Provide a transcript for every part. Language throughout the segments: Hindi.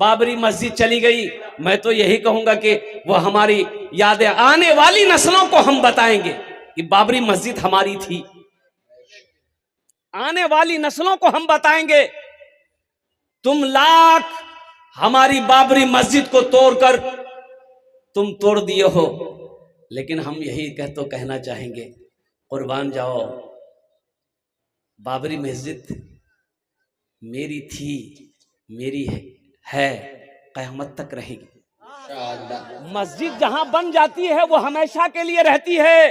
बाबरी मस्जिद चली गई, मैं तो यही कहूंगा कि वो हमारी यादें, आने वाली नस्लों को हम बताएंगे कि बाबरी मस्जिद हमारी थी। आने वाली नस्लों को हम बताएंगे, तुम लाख हमारी बाबरी मस्जिद को तोड़कर तुम तोड़ दिए हो, लेकिन हम यही कहना चाहेंगे, कुर्बान जाओ, बाबरी मस्जिद मेरी थी, मेरी है, क़यामत तक रहेगी। मस्जिद जहां बन जाती है वो हमेशा के लिए रहती है।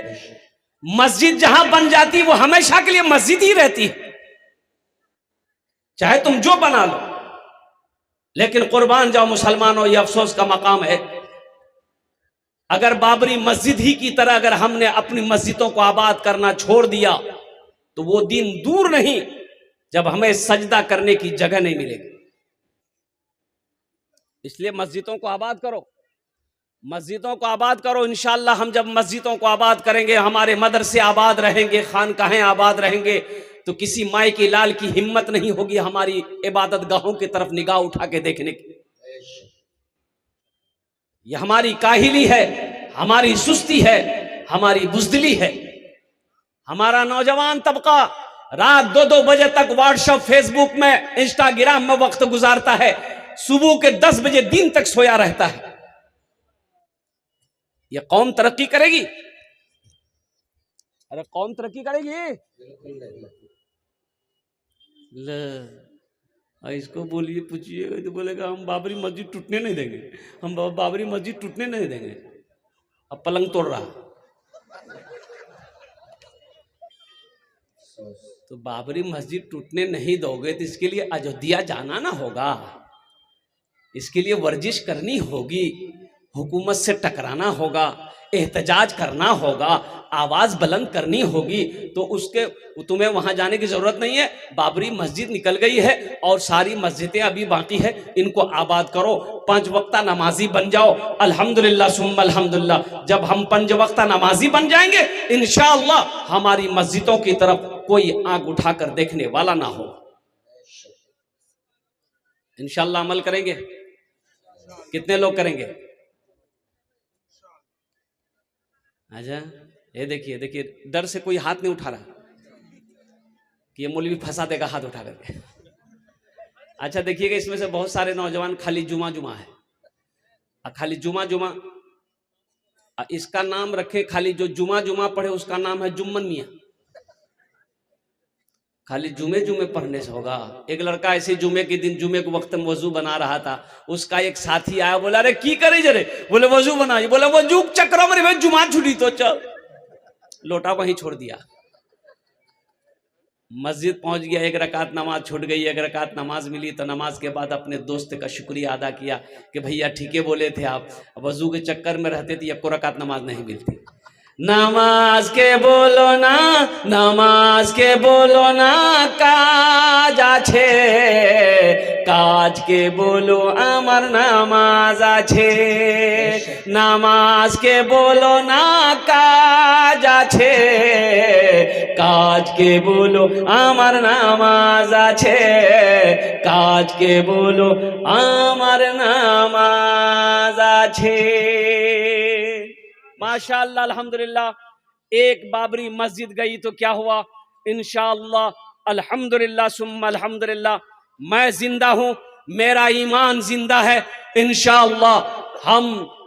मस्जिद जहां बन जाती है वो हमेशा के लिए मस्जिद ही रहती है, चाहे तुम जो बना लो। लेकिन कुर्बान जाओ मुसलमानों, ये अफसोस का मकाम है, अगर बाबरी मस्जिद ही की तरह अगर हमने अपनी मस्जिदों को आबाद करना छोड़ दिया तो वो दिन दूर नहीं जब हमें सजदा करने की जगह नहीं मिलेगी। इसलिए मस्जिदों को आबाद करो, मस्जिदों को आबाद करो। इंशाअल्लाह हम जब मस्जिदों को आबाद करेंगे, हमारे मदरसे आबाद रहेंगे, खानकाहें आबाद रहेंगे, तो किसी माई के लाल की हिम्मत नहीं होगी हमारी इबादत गाहों की तरफ निगाह उठा के देखने की। ये हमारी काहिली है, हमारी सुस्ती है, हमारी बुज़दिली है। हमारा नौजवान तबका रात 2-2 बजे तक व्हाट्सएप, फेसबुक में, इंस्टाग्राम में वक्त गुजारता है, सुबह के 10 बजे दिन तक सोया रहता है। यह कौम तरक्की करेगी? अरे कौम तरक्की करेगी? इसको बोलिए, पूछिएगा तो बोलेगा हम बाबरी मस्जिद टूटने नहीं देंगे, हम बाबरी मस्जिद टूटने नहीं देंगे। अब पलंग तोड़ रहा, तो बाबरी मस्जिद टूटने नहीं दोगे तो इसके लिए अयोध्या जाना ना होगा, इसके लिए वर्जिश करनी होगी, हुकूमत से टकराना होगा, एहतजाज करना होगा, आवाज बुलंद करनी होगी। तो उसके तुम्हें वहां जाने की जरूरत नहीं है। बाबरी मस्जिद निकल गई है और सारी मस्जिदें अभी बाकी है, इनको आबाद करो, 5 वक्ता नमाजी बन जाओ। अल्हम्दुलिल्लाह सुम्मा अल्हम्दुलिल्लाह, जब हम 5 वक्ता नमाजी बन जाएंगे इंशाअल्लाह हमारी मस्जिदों की तरफ कोई आंख उठाकर देखने वाला ना हो। इंशाअल्लाह अमल करेंगे। कितने लोग करेंगे? अच्छा, ये देखिए देखिए, डर से कोई हाथ नहीं उठा रहा कि ये मौलवी फंसा देगा हाथ उठा करके। अच्छा देखिएगा, इसमें से बहुत सारे नौजवान खाली जुमा जुमा है, खाली जुमा जुमा, इसका नाम रखे, खाली जो जुमा जुमा पढ़े उसका नाम है जुम्मन मियाँ, खाली जुमे जुमे पढ़ने से होगा। एक लड़का ऐसे जुमे के दिन, जुमे के वक्त में वजू बना रहा था, उसका एक साथी आया, बोला अरे की करे जरे, बोले वजू बनाइए, बोले वजू चक्र में भाई जुमा छुड़ी, तो चल लोटा वहीं छोड़ दिया। मस्जिद पहुंच गया, 1 रकात नमाज छूट गई, 1 रकात नमाज मिली, तो नमाज के बाद अपने दोस्त का शुक्रिया अदा किया कि भैया ठीक है बोले थे आप, वजू के चक्कर में रहते थे 1 रकात नमाज नहीं मिलती। नमाज के बोलो ना, नमाज के बोलो ना, काज आछे, काज के बोलो आमार नामाज आछे, नमाज के बोलो ना, काज आछे, काज के बोलो आमार नामाज आछे, काज के बोलो आमार नामाज आछे। माशाअल्लाह अल्हम्दुलिल्लाह। एक बाबरी मस्जिद गई तो क्या हुआ? इंशाअल्लाह अल्हम्दुलिल्लाह सुम्मा अल्हम्दुलिल्लाह, मैं जिंदा हूं, मेरा ईमान जिंदा है। इंशाअल्लाह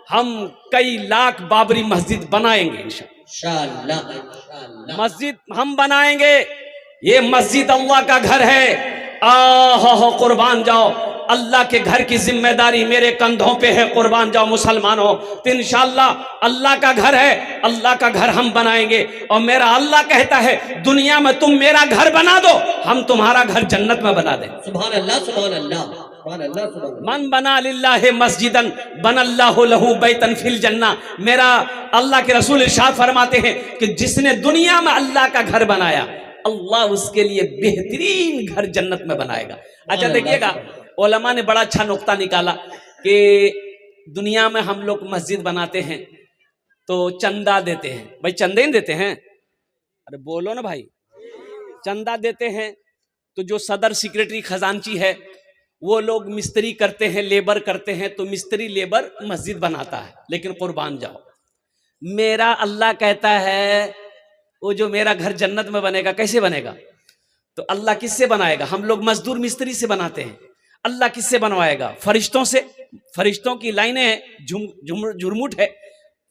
हम कई लाख बाबरी मस्जिद बनाएंगे इंशाअल्लाह। मस्जिद हम बनाएंगे, ये मस्जिद अल्लाह का घर है। आह कुर्बान जाओ, अल्लाह के घर की जिम्मेदारी मेरे कंधों पे है। कुर्बान जाओ मुसलमानों, तो इंशाअल्लाह अल्लाह का घर है, अल्लाह का घर हम बनाएंगे। और मेरा अल्लाह कहता है दुनिया में तुम मेरा घर बना दो, हम तुम्हारा घर जन्नत में बना दें। सुभान अल्लाह, सुभान अल्लाह, सुभान अल्लाह, सुभान अल्लाह। मन बना लिल्लाहि मस्जिदन बनल्लाहु लहू बैतन फिल जन्ना। मेरा अल्लाह के रसूल इरशाद फरमाते हैं कि जिसने दुनिया में अल्लाह का घर बनाया, अल्लाह उसके लिए बेहतरीन घर जन्नत में बनाएगा। अच्छा देखिएगा, उलमा ने बड़ा अच्छा नुक्ता निकाला कि दुनिया में हम लोग मस्जिद बनाते हैं तो चंदा देते हैं। भाई चंदे ही देते हैं? अरे बोलो ना भाई, चंदा देते हैं। तो जो सदर सेक्रेटरी खजांची है वो लोग मिस्त्री करते हैं, लेबर करते हैं, तो मिस्त्री लेबर मस्जिद बनाता है, लेकिन कुर्बान जाओ, मेरा अल्लाह कहता है वो जो मेरा घर जन्नत में बनेगा, कैसे बनेगा? तो अल्लाह किससे बनाएगा? हम लोग मजदूर मिस्त्री से बनाते हैं, अल्लाह किससे बनवाएगा? फरिश्तों से। फरिश्तों की लाइनें हैं, झुरमुट है,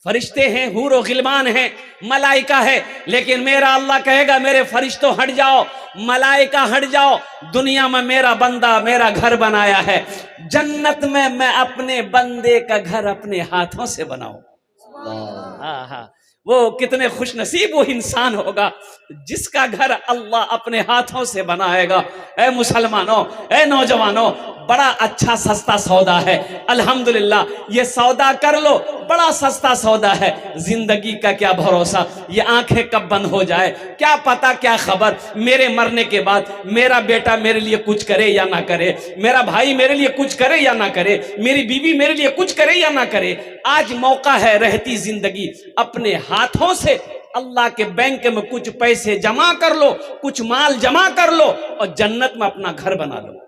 फरिश्ते हैं, हूर और गिलमान हैं, मलाइका है, लेकिन मेरा अल्लाह कहेगा मेरे फरिश्तों हट जाओ, मलाइका हट जाओ, दुनिया में मेरा बंदा मेरा घर बनाया है, जन्नत में मैं अपने बंदे का घर अपने हाथों से बनाऊं। हाँ हाँ, वो कितने खुश नसीब वो इंसान होगा जिसका घर अल्लाह अपने हाथों से बनाएगा। ऐ मुसलमानों, ऐ नौजवानों, बड़ा अच्छा सस्ता सौदा है, अल्हम्दुलिल्लाह, ये सौदा कर लो, बड़ा सस्ता सौदा है। जिंदगी का क्या भरोसा, ये आंखें कब बंद हो जाए, क्या पता, क्या खबर, मेरे मरने के बाद मेरा बेटा मेरे लिए कुछ करे या ना करे, मेरा भाई मेरे लिए कुछ करे या ना करे, मेरी बीवी मेरे लिए कुछ करे या ना करे। आज मौका है, रहती जिंदगी अपने हाथों से अल्लाह के बैंक में कुछ पैसे जमा कर लो, कुछ माल जमा कर लो और जन्नत में अपना घर बना लो।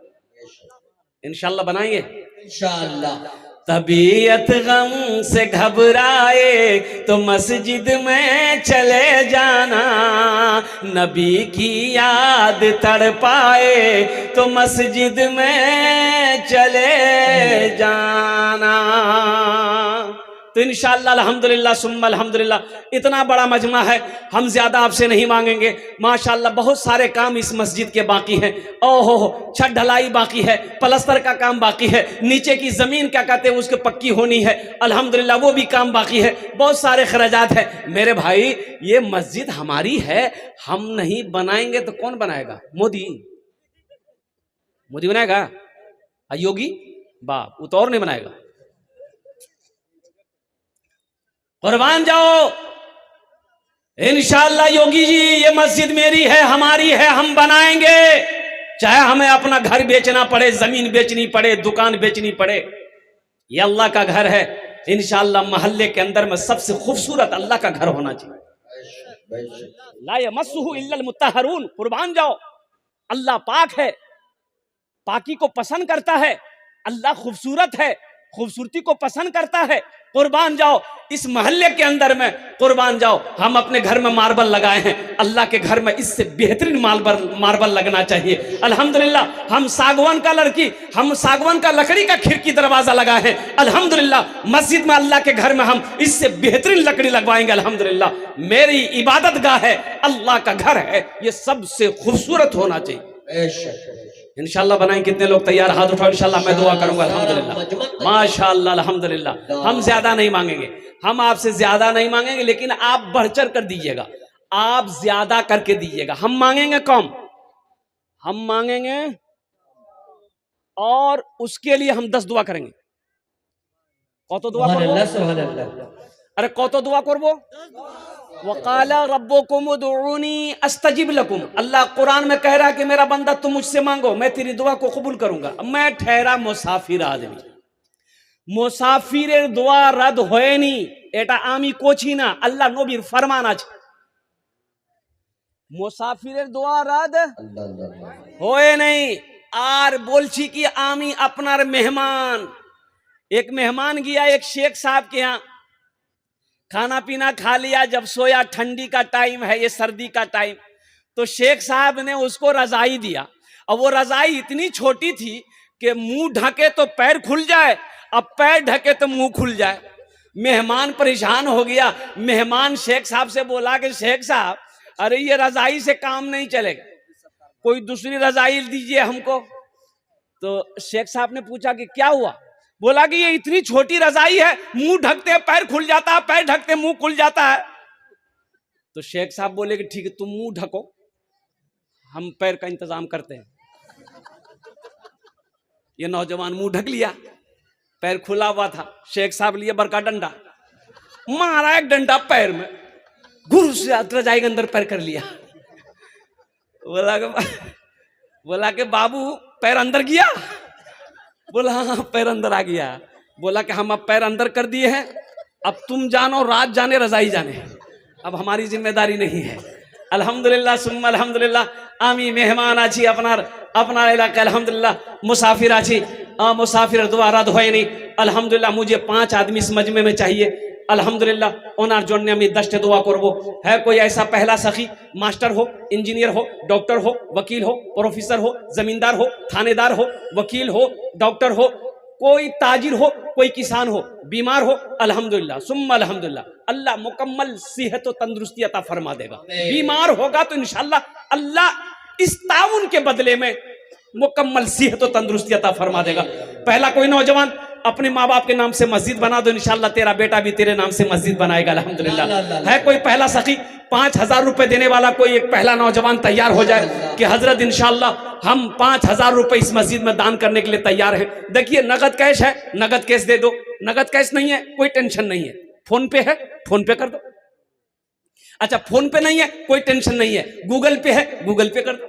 इंशाल्लाह बनाएंगे, इंशाल्लाह। तबीयत गम से घबराए तो मस्जिद में चले जाना, नबी की याद तड़पाए तो मस्जिद में चले जाना। तो इंशाअल्लाह अल्हम्दुलिल्लाह सुम्मा अल्हम्दुलिल्लाह, इतना बड़ा मजमा है, हम ज्यादा आपसे नहीं मांगेंगे। माशाअल्लाह बहुत सारे काम इस मस्जिद के बाकी हैं। ओहो, छत ढलाई बाकी है, प्लास्टर का काम बाकी है, नीचे की जमीन क्या कहते हैं उसके पक्की होनी है, अल्हम्दुलिल्लाह वो भी काम बाकी है, बहुत सारे खर्चात है। मेरे भाई, ये मस्जिद हमारी है, हम नहीं बनाएंगे तो कौन बनाएगा? मोदी बनाएगा? योगी बाप, वो तो और नहीं बनाएगा। कुर्बान जाओ, इंशाअल्लाह योगी जी, ये मस्जिद मेरी है, हमारी है, हम बनाएंगे, चाहे हमें अपना घर बेचना पड़े, जमीन बेचनी पड़े, दुकान बेचनी पड़े, ये अल्लाह का घर है। इंशाअल्लाह मोहल्ले के अंदर में सबसे खूबसूरत अल्लाह का घर होना चाहिए। ला यमस्सुहु इल्लल मुत्तहरून। कुर्बान जाओ, अल्लाह पाक है, पाकी को पसंद करता है, अल्लाह खूबसूरत है, खूबसूरती को पसंद करता है। कुर्बान जाओ, इस मोहल्ले के अंदर में कुर्बान जाओ, हम अपने घर में मार्बल लगाए हैं, अल्लाह के घर में इससे बेहतरीन मार्बल लगना चाहिए। अल्हम्दुलिल्लाह, हम सागवान का लकड़ी का खिड़की दरवाजा लगाए हैं, अल्हम्दुलिल्लाह, मस्जिद में अल्लाह के घर में हम इससे बेहतरीन लकड़ी लगवाएंगे। अल्हम्दुलिल्लाह, मेरी इबादत गाह है, अल्लाह का घर है, ये सबसे खूबसूरत होना चाहिए। इंशाल्लाह बनाएं। कितने लोग तैयार? हाथ उठाओ, इंशाल्लाह मैं दुआ करूंगा। अल्हम्दुलिल्लाह, माशाअल्लाह, अल्हम्दुलिल्लाह। हम ज्यादा नहीं मांगेंगे, हम आपसे ज्यादा नहीं मांगेंगे, लेकिन आप बढ़ चढ़ कर दीजिएगा, आप ज्यादा करके दीजिएगा। हम मांगेंगे कम, हम मांगेंगे, और उसके लिए हम 10 दुआ करेंगे। कत दुआ करबो? अरे कत दुआ करबो? वक़ाला रब्बुकुम उदऊनी अस्तजिब लकुम। अल्लाह कुरान में कह रहा है कि मेरा बंदा तुम मुझसे मांगो, मैं तेरी दुआ को कबूल करूंगा। मैं ठहरा मुसाफिर आदमी, मुसाफिर दुआ रद्द होए नी, एटा आमी कोची ना, अल्लाह नबीर फरमान আছে, मुसाफिर दुआ रद्द होए नहीं। আর বলছি कि आमी अपनार मेहमान, एक मेहमान गया एक शेख साहब के यहाँ, खाना पीना खा लिया, जब सोया, ठंडी का टाइम है, ये सर्दी का टाइम, तो शेख साहब ने उसको रजाई दिया। और वो रजाई इतनी छोटी थी कि मुंह ढके तो पैर खुल जाए, अब पैर ढके तो मुंह खुल जाए। मेहमान परेशान हो गया। मेहमान शेख साहब से बोला कि शेख साहब, अरे ये रजाई से काम नहीं चलेगा, कोई दूसरी रजाई दीजिए हमको। तो शेख साहब ने पूछा कि क्या हुआ? बोला कि ये इतनी छोटी रजाई है, मुंह ढकते पैर खुल जाता है, पैर ढकते मुंह खुल जाता है। तो शेख साहब बोले कि ठीक है, तुम मुंह ढको, हम पैर का इंतजाम करते हैं। ये नौजवान मुंह ढक लिया, पैर खुला हुआ था। शेख साहब लिए बड़का डंडा, मारा एक डंडा पैर में, गुरु से रजाई के अंदर पैर कर लिया। बोला कि बाबू पैर अंदर गया? बोला हाँ, पैर अंदर आ गया। बोला कि हम अब पैर अंदर कर दिए हैं, अब तुम जानो, रात जाने, रजाई जाने, अब हमारी जिम्मेदारी नहीं है। अल्हम्दुलिल्लाह सुम्मा अल्हम्दुलिल्लाह। आमी मेहमान आछी अपना इलाका अल्हम्दुलिल्लाह मुसाफिर आछी मुसाफिर दुआ रद्द होए नहीं अल्हम्दुलिल्लाह मुझे 5 आदमी इस मजमे में चाहिए अल्हम्दुलिल्लाह ओनार जोन्ने আমি 10 दुआ करबो है कोई ऐसा पहला सखी मास्टर हो इंजीनियर हो डॉक्टर हो वकील हो प्रोफेसर हो जमींदार हो थानेदार हो वकील हो डॉक्टर हो कोई ताजिर हो कोई किसान हो बीमार हो अल्हम्दुलिल्लाह सुम्मा अल्हम्दुलिल्लाह अल्लाह मुकम्मल सेहत और तंदुरुस्ती अता फरमा देगा। बीमार होगा तो इंशाअल्लाह अल्लाह इस ताउन के बदले में मुकम्मल सेहत और तंदुरुस्ती अता फरमा देगा। पहला कोई नौजवान अपने माँ बाप के नाम से मस्जिद बना दो इंशाअल्लाह तेरा बेटा भी तेरे नाम से मस्जिद बनाएगा अल्हम्दुलिल्लाह। है कोई पहला सखी 5000 रुपए देने वाला कोई एक पहला नौजवान तैयार हो जाए कि हजरत इंशाअल्लाह हम 5000 रुपए इस मस्जिद में दान करने के लिए तैयार हैं। देखिए नगद कैश है नगद कैश दे दो, नगद कैश नहीं है कोई टेंशन नहीं है, फोन पे है फोन पे कर दो। अच्छा फोन पे नहीं है कोई टेंशन नहीं है, गूगल पे है गूगल पे कर दो।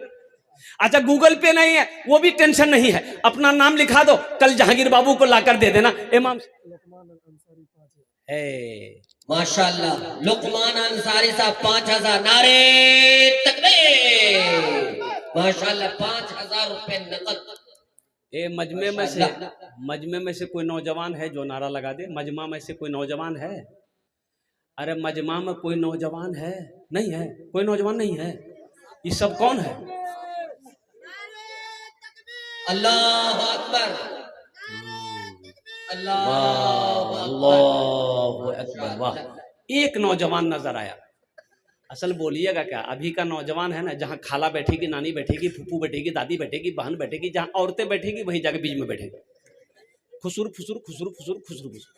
अच्छा गूगल पे नहीं है वो भी टेंशन नहीं है, अपना नाम लिखा दो कल जहांगीर बाबू को लाकर दे देना। इमाम माशाल्लाह लुकमान अंसारी साहब 5000 नारे तकबीर माशाल्लाह 5000 रुपए नकद। मजमे में से कोई नौजवान है जो नारा लगा दे। मजमा में से कोई नौजवान है? अरे मजमा में कोई नौजवान है? नहीं है कोई नौजवान नहीं है। ये सब कौन है? अल्लाह अकबर अल्लाह अकबर। वाह एक नौजवान नजर आया। असल बोलिएगा क्या अभी का नौजवान है ना जहाँ खाला बैठेगी नानी बैठेगी फूफू बैठेगी दादी बैठेगी बहन बैठेगी जहाँ औरतें बैठेगी वहीं जाके बीच में बैठेगी खुसुर फुसुर खुसुर फुसुर खुसुर फुसुर।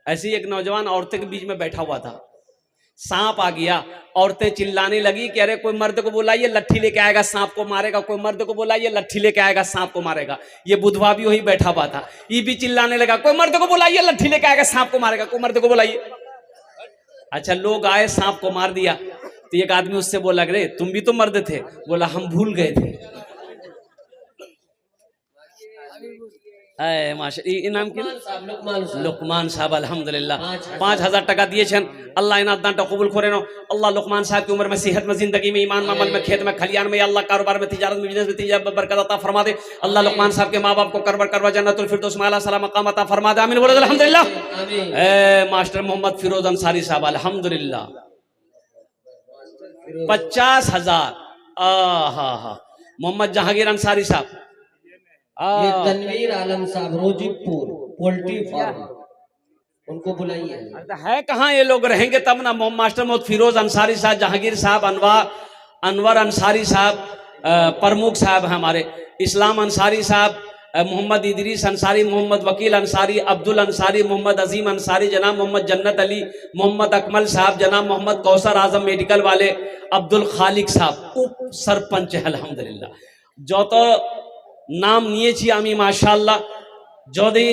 ऐसे ही एक नौजवान औरतें के बीच में बैठा हुआ था, सांप आ गया, औरतें चिल्लाने लगी कि अरे कोई मर्द को बुलाइए लट्ठी लेके आएगा सांप को मारेगा, कोई मर्द को बुलाइए लट्ठी लेके आएगा सांप को मारेगा। ये बुधवा भी वही बैठा हुआ था, ये भी चिल्लाने लगा कोई मर्द को बुलाइए लट्ठी लेके आएगा सांप को मारेगा, कोई मर्द को बुलाइए। अच्छा लोग आए सांप को मार दिया तो एक आदमी उससे बोला रे तुम भी तो मर्द थे, बोला हम भूल गए थे। माशा इनाम के लुकमान साहब अल्हम्दुलिल्लाह 5000 टका दिए छन। अल्लाह इनात दान कबूल करे नो। अल्लाह लुकमान साहब की उम्र में सेहत में जिंदगी में ईमान में अमल में खेत में खलियान में अल्लाह कारोबार में तिजारत में बिजनेस में तिजारत बरकत अता फरमा दे। अल्लाह लुकमान साहब के माँ बाप को करवा जन्नतुल फिरदौस में आला सलाम मकाम अता फरमा दे। आमीन बोलो अल्हम्दुलिल्लाह। मास्टर मोहम्मद फिरोज अंसारी साहब अल्हम्दुलिल्लाह 50,000। मोहम्मद जहांगीर अंसारी साहब ये तनवीर आलम साहब रोजीपुर पोल्ट्री फार्म उनको बुलाइए। है कहाँ ये लोग रहेंगे तब ना। मास्टर मोहम्मद फिरोज अंसारी साहब जहांगीर साहब अनवर अंसारी साहब प्रमुख साहब हैं हमारे, इस्लाम अंसारी साहब मोहम्मद इदरीस अंसारी मोहम्मद वकील अंसारी अब्दुल अंसारी मोहम्मद अजीम अंसारी जनाब मोहम्मद जन्नत अली मोहम्मद अकमल साहब जनाब मोहम्मद कौसर आजम मेडिकल वाले अब्दुल खालिक साहब उप सरपंच है अल्हम्दुलिल्लाह। जो तो नाम নিয়েছি আমি মাশাআল্লাহ যদি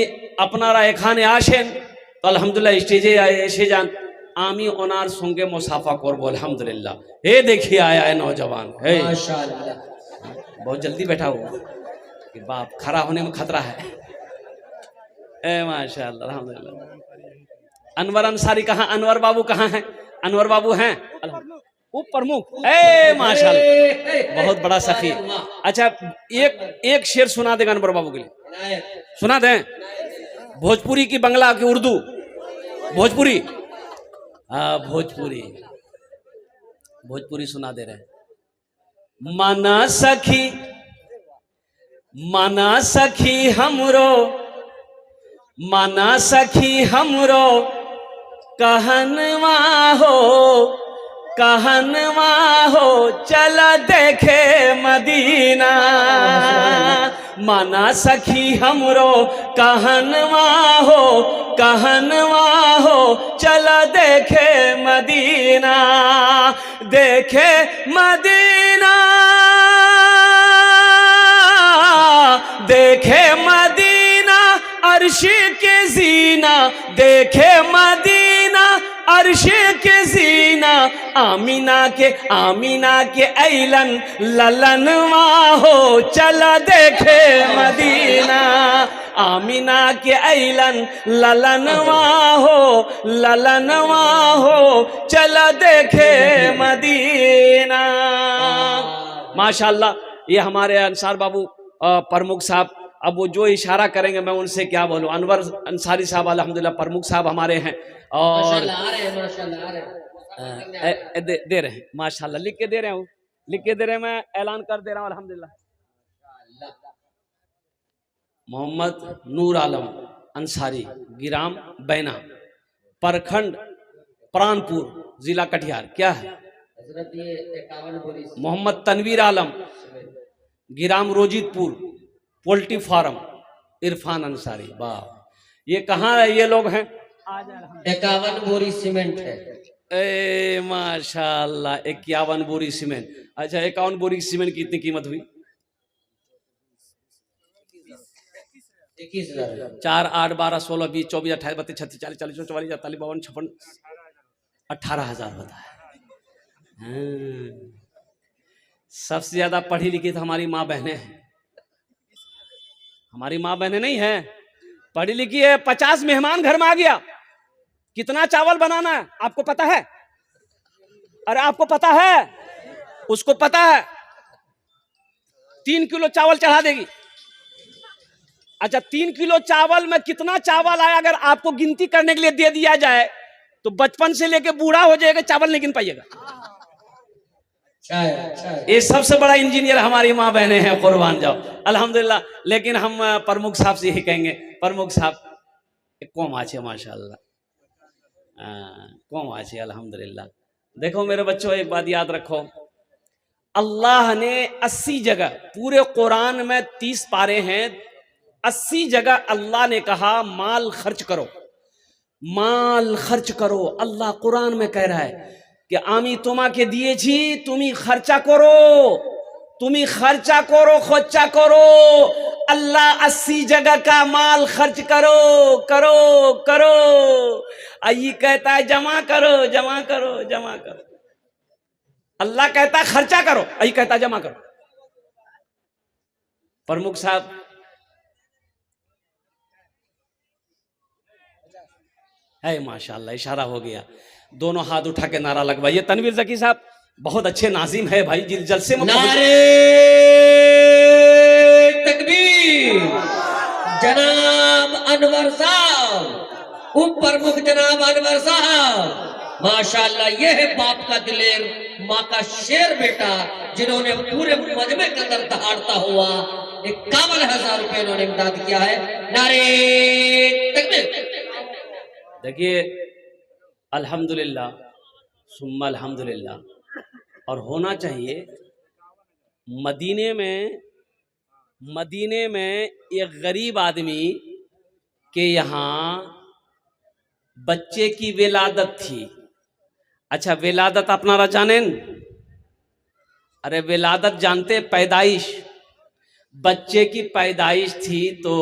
আপনারা এখানে আসেন তো আলহামদুলিল্লাহ স্টেজে এসে যান আমি ওনার সঙ্গে মুসাফা করব अल्हम्दुलिल्लाह। ये देखिए आया है नौजवान है माशाल्लाह बहुत जल्दी बैठा हुआ कि बाप खड़ा होने में खतरा है। ए माशाअल्लाह अल्हम्दुलिल्लाह। अनवर अंसारी कहाँ अनवर बाबू कहाँ हैं? अनवर बाबू हैं वो प्रमुख माशाल्लाह बहुत बड़ा सखी। अच्छा एक शेर सुना देगा अनवर बाबू के लिए, सुना दें भोजपुरी की बंगला की उर्दू भोजपुरी। हाँ भोजपुरी सुना दे रहे। माना सखी हमरो कहनवा हो चला देखे मदीना। माना सखी हमरो कहनवा हो चला देखे मदीना। देखे मदीना अर्श के जीना देखे मदीना अर्श के जीना। आमीना के ऐलन ललनवा हो चला देखे मदीना। आमीना के ऐलन ललनवा हो चला देखे मदीना। माशाल्लाह। ये हमारे अंसार बाबू प्रमुख साहब, अब वो जो इशारा करेंगे मैं उनसे क्या बोलूं। अनवर अंसारी साहब अल्हम्दुलिल्लाह प्रमुख साहब हमारे हैं और माशाल्लाह आ रहे हैं, माशाल्लाह आ रहे हैं। दे रहे हैं माशाल्लाह, लिख के दे रहे हूँ, लिख के दे रहे हैं, मैं ऐलान कर दे रहा हूँ अल्हम्दुलिल्लाह। मोहम्मद नूर आलम अंसारी, गिराम बैना, प्रखंड प्राणपुर, जिला कटिहार। क्या है? हजरत ये 51 बोरी मोहम्मद तनवीर आलम, गिराम रोजितपुर, पोल्ट्री फार्म, इरफान अंसारी। वाह, ये कहाँ है ये लोग हैं? 51 बोरी सीमेंट है। ए माशाल्लाह, 51 बोरी सीमेंट। अच्छा, 51 बोरी सीमेंट की कितनी कीमत हुई? 21,000। 4, 8, 12, 16, 20, 24, 28, 32, 36, 40, 40, 44, 44, 52, 56, 18,000 होता है। सबसे ज्यादा पढ़ी लिखी तो हमारी माँ बहनें हैं। हमारी माँ बहनें नहीं है, पढ़ी लिखी है। 50 मेहमान घर में आ गया, कितना चावल बनाना है आपको पता है? अरे आपको पता है? उसको पता है। 3 किलो चावल चढ़ा देगी। अच्छा, 3 किलो चावल में कितना चावल आया अगर आपको गिनती करने के लिए दे दिया जाए तो बचपन से लेके बूढ़ा हो जाएगा, चावल नहीं गिन पाइएगा। ये सबसे बड़ा इंजीनियर हमारी माँ बहनें हैं, कुर्बान जाओ अल्हम्दुलिल्लाह। लेकिन हम प्रमुख साहब से यही कहेंगे, प्रमुख साहब कौम आछे माशाल्लाह, कौम आछे अल्हम्दुलिल्लाह। देखो मेरे बच्चों, एक बात याद रखो, अल्लाह ने 80 जगह, पूरे कुरान में 30 पारे हैं, 80 जगह अल्लाह ने कहा माल खर्च करो, माल खर्च करो। अल्लाह कुरान में कह रहा है कि आमी तुम्हाके दिएছি, তুমি खर्चा करो, তুমি खर्चा करो, खोचा करो। अल्लाह 80 जगह का माल खर्च करो करो करो। ये कहता है जमा करो जमा करो जमा करो। अल्लाह कहता है खर्चा करो, ये कहता है जमा करो। प्रमुख साहब है माशाल्लाह, इशारा हो गया। दोनों हाथ उठा के नारा लगवाइए। तनवीर जकी साहब बहुत अच्छे नाजिम है भाई, जलसे में नारे तकबीर। जनाब अनवर साहब, उप प्रमुख जनाब अनवर साहब, माशाल्लाह ये है बाप का दिलेर, माँ का शेर बेटा, जिन्होंने पूरे मजमे के अंदर दहाड़ता हुआ 51,000 रुपए इन्होंने इमदाद किया है। नारे तकबीर। देखिए अल्हम्दुलिल्लाह सुम्मा अल्हम्दुलिल्लाह। और होना चाहिए। मदीने में एक गरीब आदमी के यहाँ बच्चे की विलादत थी। अच्छा, विलादत अपना जाने? अरे विलादत जानते, पैदाइश, बच्चे की पैदाइश थी। तो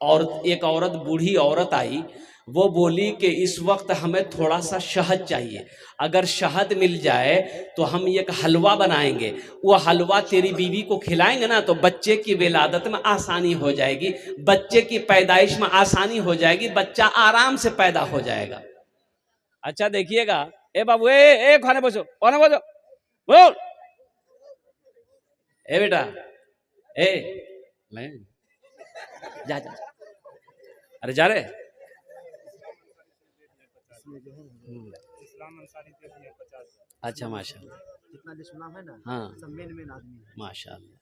और एक औरत, बूढ़ी औरत आई, वो बोली कि इस वक्त हमें थोड़ा सा शहद चाहिए, अगर शहद मिल जाए तो हम एक हलवा बनाएंगे, वो हलवा तेरी बीवी को खिलाएंगे ना तो बच्चे की विलादत में आसानी हो जाएगी, बच्चे की पैदाइश में आसानी हो जाएगी, बच्चा आराम से पैदा हो जाएगा। अच्छा देखिएगा, ए बाबू ए खाने बसो, खाने बसो, बोल ए बेटा, ए ले जा जा, अरे जा रे। अच्छा माशाल्लाह, जितना जो सुना है ना, हाँ सब मेन आदमी है। माशाल्लाह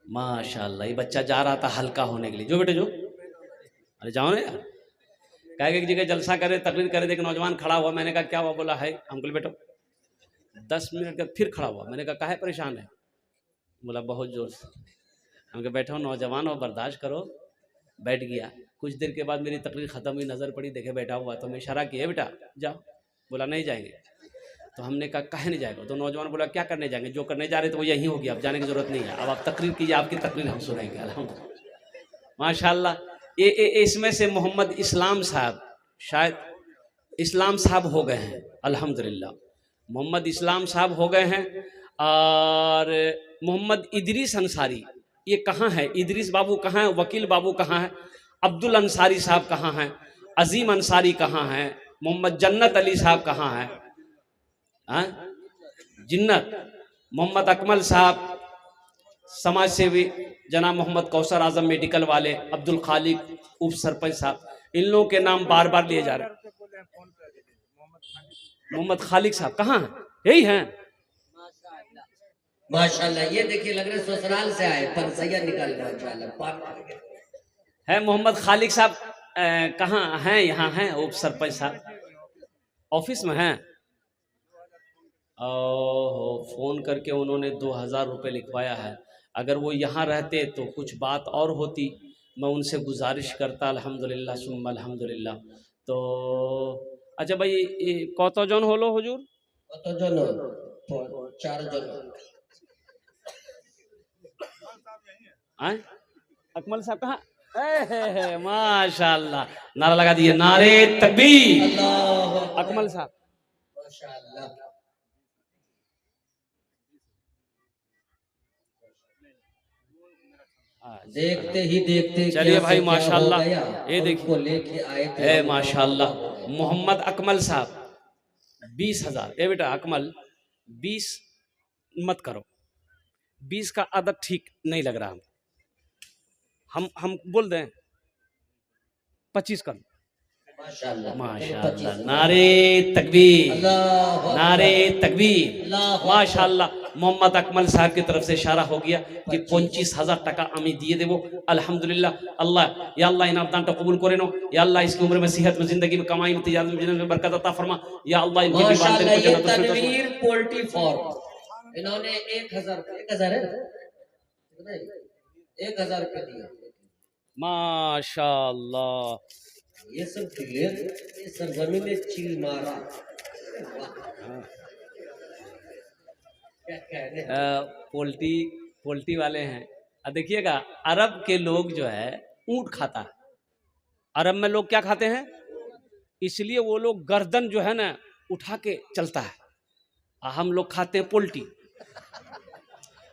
माशाल्लाह। ये बच्चा जा रहा था हल्का होने के लिए, जो बेटे जो, अरे जाओ ना यार। कहे एक जगह जलसा करे, तकरीर करे, देख नौजवान खड़ा हुआ। मैंने कहा क्या हुआ? बोला है अंकुल बेटो। 10 मिनट के फिर खड़ा हुआ। मैंने कहा काहे परेशान है? बोला बहुत जोर से। हम कहा बैठो नौजवान हो, बर्दाश्त करो। बैठ गया। कुछ देर के बाद मेरी तकरीर ख़त्म हुई, नज़र पड़ी, देखे बैठा हुआ, तो मैं इशारा किया बेटा जाओ। बोला नहीं जाएंगे। तो हमने कहा काहे नहीं जाएगा? तो नौजवान बोला क्या करने जाएंगे, जो करने जा रहे थे वो यहीं हो गया, अब जाने की ज़रूरत नहीं है, अब आप तकरीर कीजिए, आपकी तकरीर हम सुनेंगे। अल्हम्दुलिल्लाह माशाल्लाह। ये इसमें से मोहम्मद इस्लाम साहब, शायद इस्लाम साहब हो गए हैं अल्हम्दुलिल्लाह, मोहम्मद इस्लाम साहब हो गए हैं। और मोहम्मद इदरीस अंसारी, ये कहाँ है? इदरीस बाबू कहाँ है? वकील बाबू कहाँ है? अब्दुल अंसारी साहब कहाँ हैं? अजीम अंसारी कहाँ हैं? मोहम्मद जन्नत अली साहब कहाँ हैं? जिन्नत मोहम्मद अकमल साहब समाज सेवी, जनाब मोहम्मद कौसर आजम मेडिकल वाले, अब्दुल खालिक उप सरपंच साहब, इन लोगों के नाम बार बार लिए जा रहे हैं। मोहम्मद खालिक साहब कहाँ हैं? यही हैं। माशाल्लाह, ये देखिए लग रहे ससुराल से आए पर सैया निकाल माशाल्लाह पार कर गए। है मोहम्मद खालिक साहब कहाँ हैं? यहाँ हैं उप सरपंच साहब, ऑफिस में हैं। ओहो, फोन करके उन्होंने 2000 रुपये लिखवाया है। अगर वो यहाँ रहते तो कुछ बात और होती, मैं उनसे गुजारिश करता। अल्हम्दुलिल्लाह सुम्मा अल्हम्दुलिल्लाह। तो अच्छा भाई, कत जन हलो हुजूर? কতজন? 4 জন। आए? अकमल साहब कहाँ? माशाल्लाह, नारा लगा दिए, नारे तकबीर। अल्लाह अकबर। अकमल साहब माशाल्लाह। देखते ही देखते चलिए क्या भाई से क्या माशाल्लाह, हो गया। ये देखिए हमको लेके आए थे है हम माशाल्लाह। लोग। मोहम्मद अकमल साहब 20,000। ए बेटा अकमल, 20 मत करो, 20 का आदत ठीक नहीं लग रहा। हम बोल दें 25 कर दो। माशाल्लाह माशाल्लाह, नारे तकबीर, अल्लाह नारे तकबीर। अल्लाह माशाल्लाह, मोहम्मद अकमल साहब की तरफ से इशारा हो गया कि 25,000 টাকা আমি দিয়ে দেবো। अल्हम्दुलिल्लाह। अल्लाह या अल्लाह इन अवदान कबूल करे नो। या अल्लाह इसकी उम्र में, सेहत में, जिंदगी में, कमाई में, तिजारत में बरकत अता फरमा। या अल्लाह इनके भी वालिदैन माशाल्लाह, को ये जन्नतुल फिरदौस में। तनवीर पोल्ट्री फार्म इन्होंने 1000 है, 1000 रुपये दिया। माशाल्लाह, ये सब दिलेर ये सरजमीन ने चिल मारा। क्या कहने हैं? पोल्ट्री वाले हैं। अब देखिएगा, अरब के लोग जो है ऊंट खाता है। अरब में लोग क्या खाते हैं? इसलिए वो लोग गर्दन जो है ना उठा के चलता है, और हम लोग खाते हैं पोल्ट्री।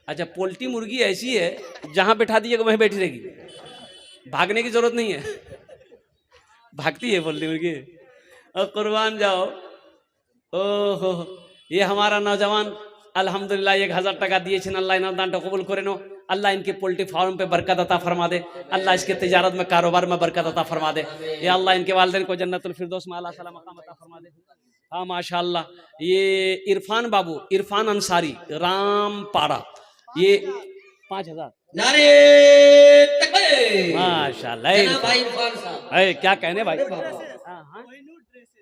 अच्छा, पोल्ट्री मुर्गी ऐसी है, जहां बैठा दीजिएगा वहीं बैठी रहेगी, भागने की जरूरत नहीं है। भागती है पोल्ट्री मुर्गी। और कुर्बान जाओ, ओहो, ये हमारा नौजवान अल्हम्दुलिल्लाह 1000 টাকা दिए। अल्लाह इन दान कबूल करे नो। अल्लाह इनके पोल्ट्री फार्म पे बरकत अता फरमा दे। अल्लाह इसके तिजारत में, कारोबार में बरकत अता फरमा दे। या अल्लाह इनके वालिदैन को जन्नतुल फिरदौस में आला सलाम मकाम अता फरमा दे। हाँ माशाल्लाह, ये इरफान बाबू, इरफान अंसारी, रामपाड़ा, ये 5000। नारे तकबीर। माशाल्लाह, जनाब भाई इरफान साहब। क्या कहने भाई। हाँ, हाँ।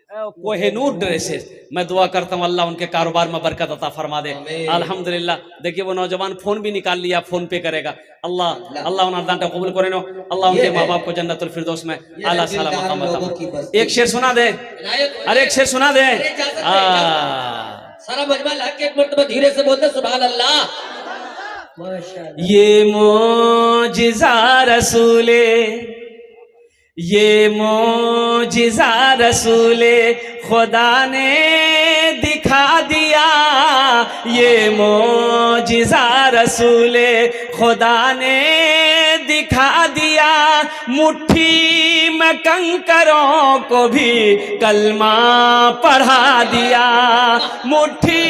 कोहिनूर ड्रेसेस, मैं दुआ करता हूँ अल्लाह उनके कारोबार में बरकत अता फरमा दे। अल्हम्दुलिल्लाह। देखिए वो नौजवान फोन भी निकाल लिया, फोन पे करेगा। अल्लाह अल्लाह उन दान कबूल करे नो। अल्लाह उनके माँ बाप को जन्नतुल फिरदौस में आला साला मकाम अता फरमा। एक शेर सुना दे, अरे एक शेर सुना दे। सारा मजमा ला के एक मर्तबा धीरे से बोलते सुभान अल्लाह। माशाल्लाह। ये मोजिज़ा रसूले, ये मोजिज़ा रसूले खुदा ने दिखा दिया। ये मोजिज़ा रसूले खुदा ने दिखा दिया। मुट्ठी में कंकरों को भी कलमा पढ़ा दिया। मुट्ठी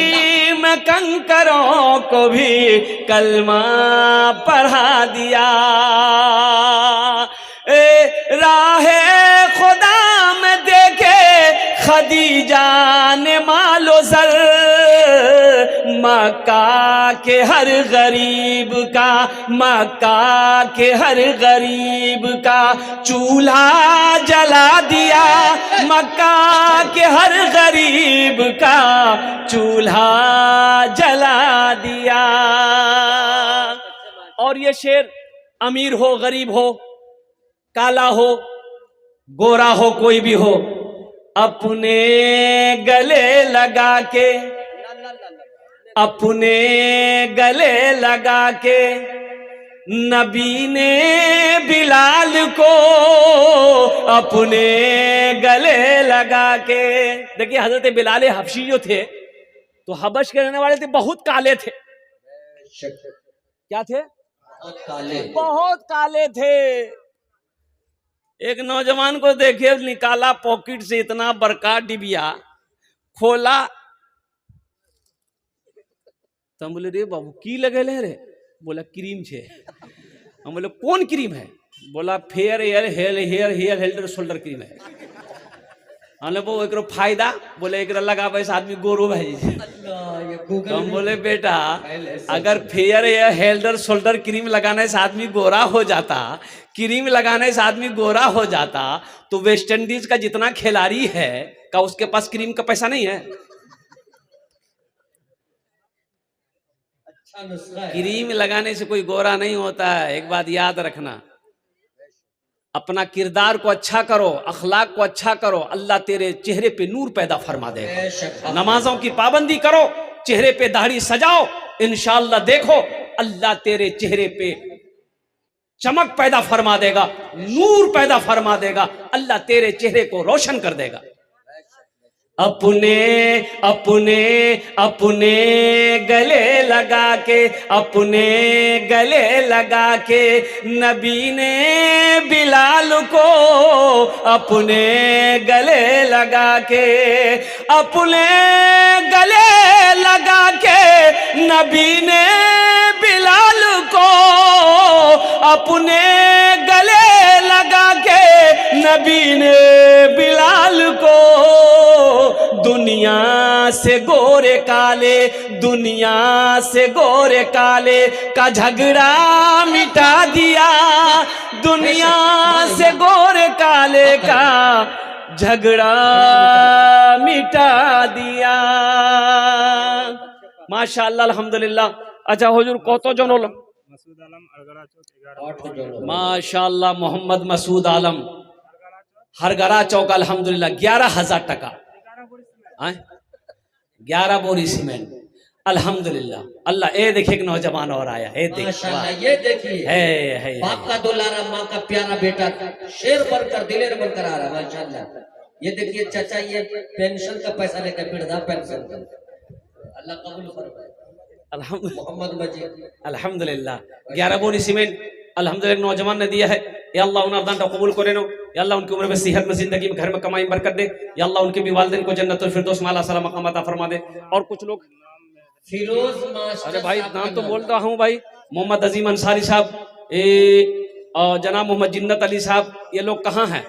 में कंकरों को भी कलमा पढ़ा दिया। राहे खुदा में देखे खदीजा ने मालो सर। मक्का के हर गरीब का, मक्का के हर गरीब का चूल्हा जला दिया। मक्का के हर गरीब का चूल्हा जला दिया। और ये शेर अमीर हो, गरीब हो, काला हो, गोरा हो, कोई भी हो, अपने गले लगा के, अपने गले लगा के नबी ने बिलाल को अपने गले लगा के। देखिए हजरत बिलाल हबशी जो थे, तो हबश के रहने वाले थे, बहुत काले थे। क्या थे? बहुत काले थे। एक नौजवान को देखे, निकाला पॉकेट से इतना बड़का डिबिया, खोला, तो हम बोले रे बाबू की लगे रे? बोला क्रीम छे। हम बोले कौन क्रीम है? बोला फेयर हेयर हेल्डर शोल्डर क्रीम है। हमने वो एकरो फायदा बोले एकरा लगावे से आदमी गोरो भै जाए। अल्लाह ये तो गूगल हम बोले बेटा ऐसा अगर फेयर या हेल्डर शोल्डर क्रीम लगाने से आदमी गोरा हो जाता, क्रीम लगाने से आदमी गोरा हो जाता, तो वेस्ट इंडीज का जितना खिलाड़ी है का उसके पास क्रीम का पैसा नहीं है? अच्छा नुस्खा है। क्रीम लगाने से कोई गोरा नहीं होता है। एक बात याद रखना, अपना किरदार को अच्छा करो, अखलाक को अच्छा करो, अल्लाह तेरे चेहरे पे नूर पैदा फरमा देगा। बेशक नमाजों की पाबंदी करो, चेहरे पे दाढ़ी सजाओ, इंशाअल्लाह देखो अल्लाह तेरे चेहरे पे चमक पैदा फरमा देगा, नूर पैदा फरमा देगा, अल्लाह तेरे चेहरे को रोशन कर देगा। अपने अपने अपने गले लगा के, अपने गले लगा के नबी ने बिलाल को अपने गले लगा के, अपने गले लगा के नबी ने बिलाल को अपने गले लगा के नबी ने बिलाल को दुनिया से गोरे काले, दुनिया से गोरे काले का झगड़ा मिटा दिया, दुनिया से गोरे काले का झगड़ा मिटा दिया। माशाअल्लाह अल्हम्दुलिल्लाह। अच्छा हुजूर कत जन हलो? मसूद आलम अरगड़ा चौक 11। माशाअल्लाह मोहम्मद मसूद आलम हरगरा चौक अल्हम्दुलिल्लाह 11,000 टका 11 बोरी सीमेंट अल्हम्दुलिल्लाह। अल्लाह ए देखे एक नौजवान और आया है, माशाअल्लाह ये देखिए है बाप का दुलारा माँ का प्यारा बेटा शेर बनकर दिलेर बनकर आ रहा है माशाअल्लाह। ये देखिए चाचा ये पेंशन का पैसा लेकर वृद्धा पेंशन का, अल्लाह कबूल फरमाए। मोहम्मद मजीद अल्हम्दुलिल्लाह 11 बोरी सीमेंट अल्हम्दुलिल्लाह नौजवान ने दिया है। या अल्लाह उन्हें अरदान कबूल करे नो, या अल्लाह उनकी उम्र में सेहत में जिंदगी में घर में कमाई बरकत दे, या अल्लाह उनके भी वालिदैन को जन्नतुल फिरदौस में आला सलाम मकाम अता फरमा दे। और कुछ लोग फिरोज मास्टर, अरे भाई नाम तो बोलता हूँ भाई, मोहम्मद अजीम अंसारी साहब, और जनाब मोहम्मद जिन्नत अली साहब, ये लोग कहाँ हैं?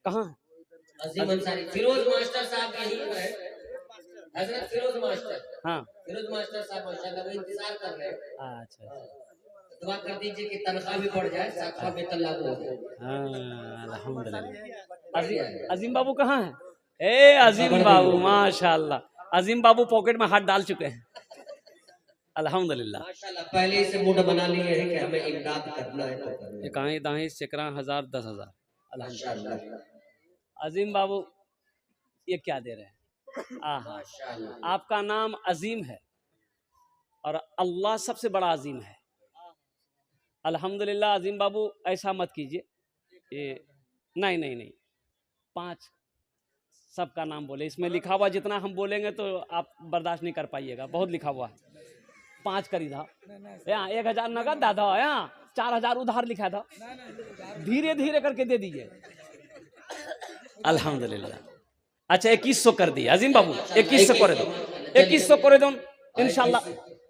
कहाँ हैं? अजीम अंसारी फिरोज मास्टर साहब यही है, हजरत फिरोज मास्टर। हाँ फिरोज मास्टर साहब माशाल्लाह वो इंतजार कर रहे हैं। अच्छा दुआ कर दीजिए कि तनख्वाह भी बढ़ जाए, 7वां वेतन लागू हो जाए। हाँ अल्हम्दुलिल्लाह। अजीम बाबू कहाँ हैं? ए अजीम बाबू माशाल्लाह, अजीम बाबू पॉकेट में हाथ डाल चुके हैं अल्हम्दुलिल्लाह। माशाल्लाह पहले ही से मूड बना लिए हैं कि हमें इमदाद करना है तो करना है। इकाई दाही सिकरा 1000 10,000 अल्हम्दुलिल्लाह। माशाल्लाह अजीम बाबू ये क्या दे रहे हैं? आहा माशाल्लाह आपका नाम अजीम है और अल्लाह सबसे बड़ा अजीम है अल्हम्दुलिल्लाह। अजीम बाबू ऐसा मत कीजिए, ये नहीं नहीं नहीं 5 सबका नाम बोले, इसमें लिखा हुआ जितना हम बोलेंगे तो आप बर्दाश्त नहीं कर पाइएगा, बहुत लिखा हुआ है। 5 करी था यहाँ 1000 नगद दादा, यहाँ 4000 उधार लिखा था, धीरे धीरे करके दे दीजिए अल्हम्दुलिल्लाह। अच्छा 2100 कर दिए अजीम बाबू, 2100 कर दो, 2100 कर दो इंशाल्लाह,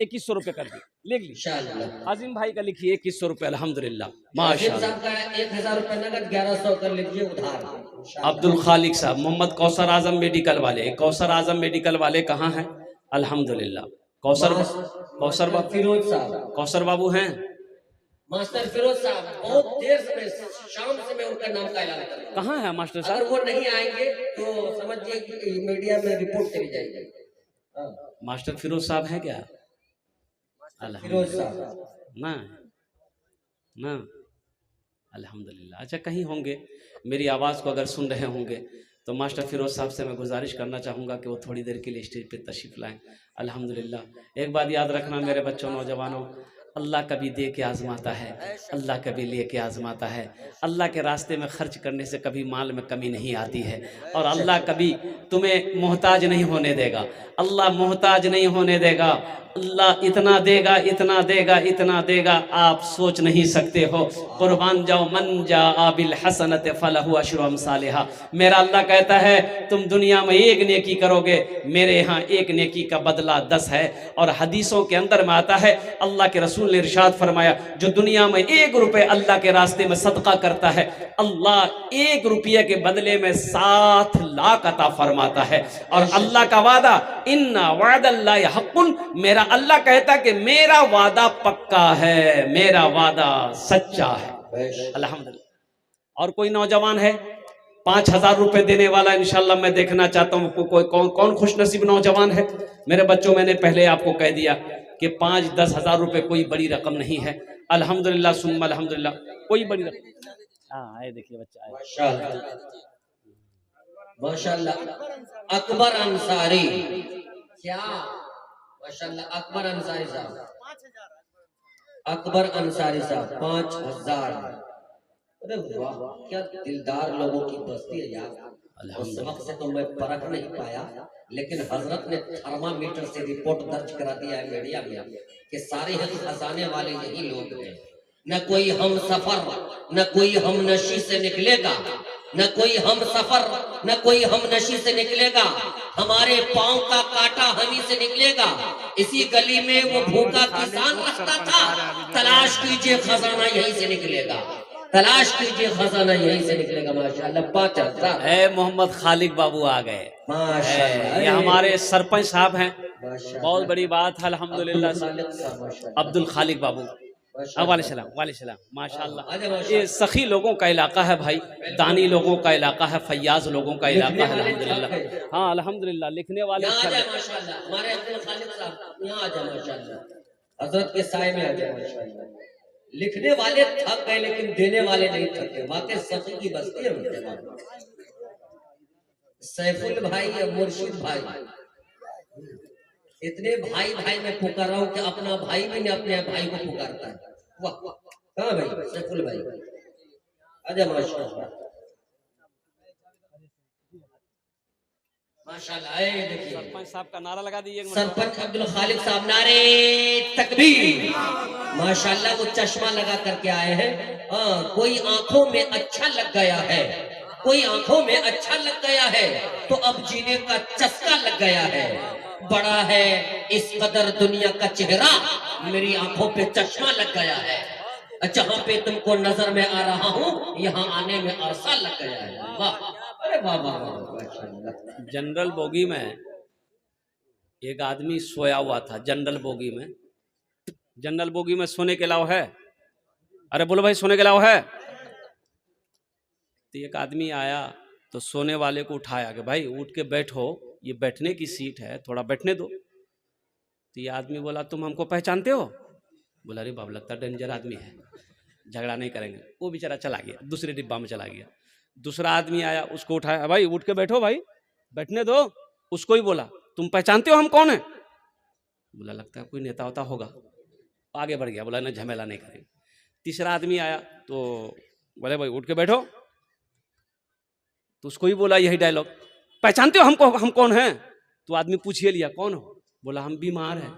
2100 रुपये कर दिए, लिख ली इंशाल्लाह। अजीम भाई का लिखिए 2100 रुपये अल्हम्दुलिल्लाह अजीम माशाल्लाह। साहब का 1000 रुपए नगद 1100 कर लीजिए उधार इंशाल्लाह। अब्दुल खालिक साहब, मोहम्मद कौसर आजम मेडिकल वाले, कौसर आजम मेडिकल वाले कहाँ हैं? अल्हम्दुलिल्लाह कौसर बाबू, फिरोज साहब, कौसर बाबू हैं? मास्टर फिरोज साहब बहुत देर से शाम से मैं उनका नाम का ऐलान कर रहा हूं। कहाँ है मास्टर अगर साहब? वो नहीं आएंगे तो समझिए कि मीडिया में रिपोर्ट करी जाएगी। हाँ, मास्टर फिरोज साहब हैं क्या? फिरोज साहब ना ना अल्हम्दुलिल्लाह। अच्छा कहीं होंगे, मेरी आवाज़ को अगर सुन रहे होंगे तो मास्टर फिरोज साहब से मैं गुजारिश करना चाहूँगा कि वो थोड़ी देर के लिए स्टेज पे तशरीफ़ लाएं अल्हम्दुलिल्लाह। एक बात याद रखना मेरे बच्चों नौजवानों, अल्लाह कभी दे के आजमाता है, अल्लाह कभी ले के आजमाता है। अल्लाह के रास्ते में खर्च करने से कभी माल में कमी नहीं आती है, और अल्लाह कभी तुम्हें मोहताज नहीं होने देगा। अल्लाह मोहताज नहीं होने देगा। अल्लाह इतना देगा, इतना देगा, इतना देगा, आप सोच नहीं सकते हो। कुर्बान जाओ, मन जा बिल हसनत फलहु अशरु अमसालिहा। मेरा अल्लाह कहता है तुम दुनिया में एक नेकी करोगे, मेरे यहाँ एक नेकी का बदला 10 है। और हदीसों के अंदर में आता है, अल्लाह के रसूल ने इरशाद फरमाया, जो दुनिया में 1 रुपए अल्लाह के रास्ते में सदका करता है, अल्लाह 1 रुपये के बदले में 7 लाख अता फरमाता है। और अल्लाह का वादा, इन्ना वअदल्लाहि हक़्क़ुन, मेरा अल्लाह कहता कि मेरा वादा पक्का है, मेरा वादा सच्चा है। अल्हम्दुलिल्लाह। और कोई नौजवान है 5,000 रुपए देने वाला, इंशाल्लाह मैं देखना चाहता हूँ कोई कौन खुश नसीब नौजवान है। मेरे बच्चों, मैंने पहले आपको कह दिया कि 5-10 हज़ार रुपए कोई बड़ी रकम नहीं है। अल्हम्दुलिल्लाह सुम्मा अल्हम्दुलिल्लाह, कोई बड़ी रकम। हाँ, आए देखिए बच्चा आए। माशाल्लाह अकबर अंसारी, क्या माशाल्लाह अकबर अंसारी साहब, अकबर अंसारी साहब 5,000। अरे वाह, क्या दिलदार लोगों की बस्ती है यार। उस वक्त से तो मैं परख नहीं पाया, लेकिन हजरत ने थर्मामीटर से रिपोर्ट दर्ज करा दिया है मीडिया में कि सारे खजाने वाले यही लोग हैं। न कोई हम सफर, न कोई हम नशी से निकलेगा, न कोई हम सफर, न कोई हम नशी से निकलेगा। हमारे पांव का कांटा हमी से निकलेगा। इसी गली में वो भूखा किसान रखता था, तलाश कीजिए खजाना यहीं से निकलेगा, तलाश कीजिए खजाना यहीं से निकलेगा। माशाल्लाह 5,000। है मोहम्मद खालिक बाबू आ गए। माशाल्लाह, ये हमारे सरपंच साहब हैं, बहुत बड़ी बात है अल्हम्दुलिल्लाह। अब्दुल खालिक बाबू, वालेकुम सलाम। माशाल्लाह, ये सखी लोगों का इलाका है भाई, दानी लोगों का इलाका है, फैयाज लोगों का इलाका है अल्हम्दुलिल्लाह। हाँ अल्हम्दुलिल्लाह, लिखने वाले माशाल्लाह। हमारे अब्दुल खालिक साहब यहाँ आ जाए माशाल्लाह, हजरत के साए में आ जाए माशाल्लाह। लिखने वाले थक गए लेकिन देने वाले नहीं थके। वाकई सखी की बस्ती है उनके बाद। सैफुल भाई या मुर्शिद भाई, इतने भाई भाई में पुकार रहा हूँ कि अपना भाई भी नहीं अपने भाई को पुकारता है। वाह, कहाँ भाई सैफुल भाई, आजा माशाल्लाह माशाल्लाह। देखिए सरपंच साहब का नारा लगा दीजिए। सरपंच अब्दुल खालिक साहब, नारे तकबीर। माशाल्लाह, वो चश्मा लगा करके आए हैं। कोई आंखों में अच्छा लग गया है, कोई आंखों में अच्छा लग गया है, तो अब जीने का चस्का लग गया है। बड़ा है इस कदर दुनिया का चेहरा, मेरी आंखों पे चश्मा लग गया है। जहाँ पे तुमको नजर में आ रहा हूँ, यहाँ आने में अरसा लग गया है। वाह, अरे वाह वाह वाह। जनरल बोगी में एक आदमी सोया हुआ था, जनरल बोगी में। जनरल बोगी में सोने के अलावा है, अरे बोलो भाई सोने के अलावा है। तो एक आदमी आया तो सोने वाले को उठाया कि भाई उठ के बैठो, ये बैठने की सीट है, थोड़ा बैठने दो। तो ये आदमी बोला, तुम हमको पहचानते हो? बोला, अरे बाबू लगता डेंजर आदमी है, झगड़ा नहीं करेंगे। वो बेचारा चला गया, दूसरे डिब्बा में चला गया। दूसरा आदमी आया, उसको उठाया, भाई उठ के बैठो, भाई बैठने दो। उसको ही बोला, तुम पहचानते हो हम कौन है? बोला लगता है कोई नेता होता होगा। आगे बढ़ गया, बोला ना झमेला नहीं करेंगे। तीसरा आदमी आया तो बोले, भाई उठ के बैठो। तो उसको ही बोला यही डायलॉग, पहचानते हो हमको हम कौन हैं? तो आदमी पूछिए लिया, कौन हो? बोला हम बीमार हैं।